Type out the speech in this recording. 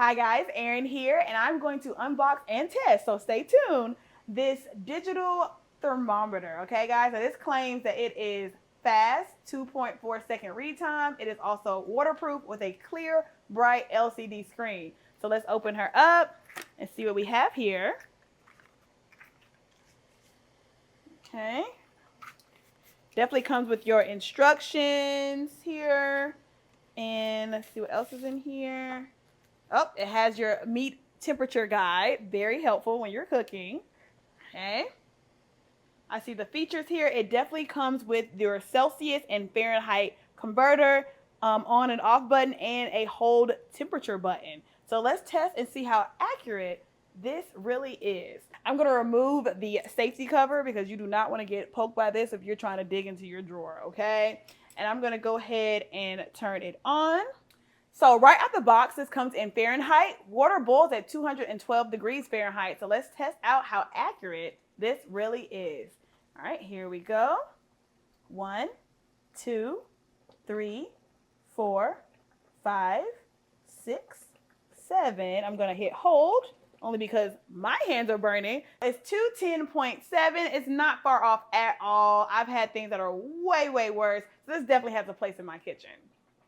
Hi guys, Erin here, and I'm going to unbox and test, so stay tuned, this digital thermometer, okay guys? So this claims that it is fast, 2.4-second read time. It is also waterproof with a clear, bright LCD screen. So let's open her up and see what we have here. Okay. Definitely comes with your instructions here. And let's see what else is in here. Oh, it has your meat temperature guide. Very helpful when you're cooking. Okay. I see the features here. It definitely comes with your Celsius and Fahrenheit converter, on and off button, and a hold temperature button. So let's test and see how accurate this really is. I'm going to remove the safety cover because you do not want to get poked by this if you're trying to dig into your drawer, okay? And I'm going to go ahead and turn it on. So right out the box, this comes in Fahrenheit. Water boils at 212 degrees Fahrenheit. So let's test out how accurate this really is. All right, here we go. 1, 2, 3, 4, 5, 6, 7. I'm gonna hit hold only because my hands are burning. It's 210.7. It's not far off at all. I've had things that are way, way worse. So this definitely has a place in my kitchen.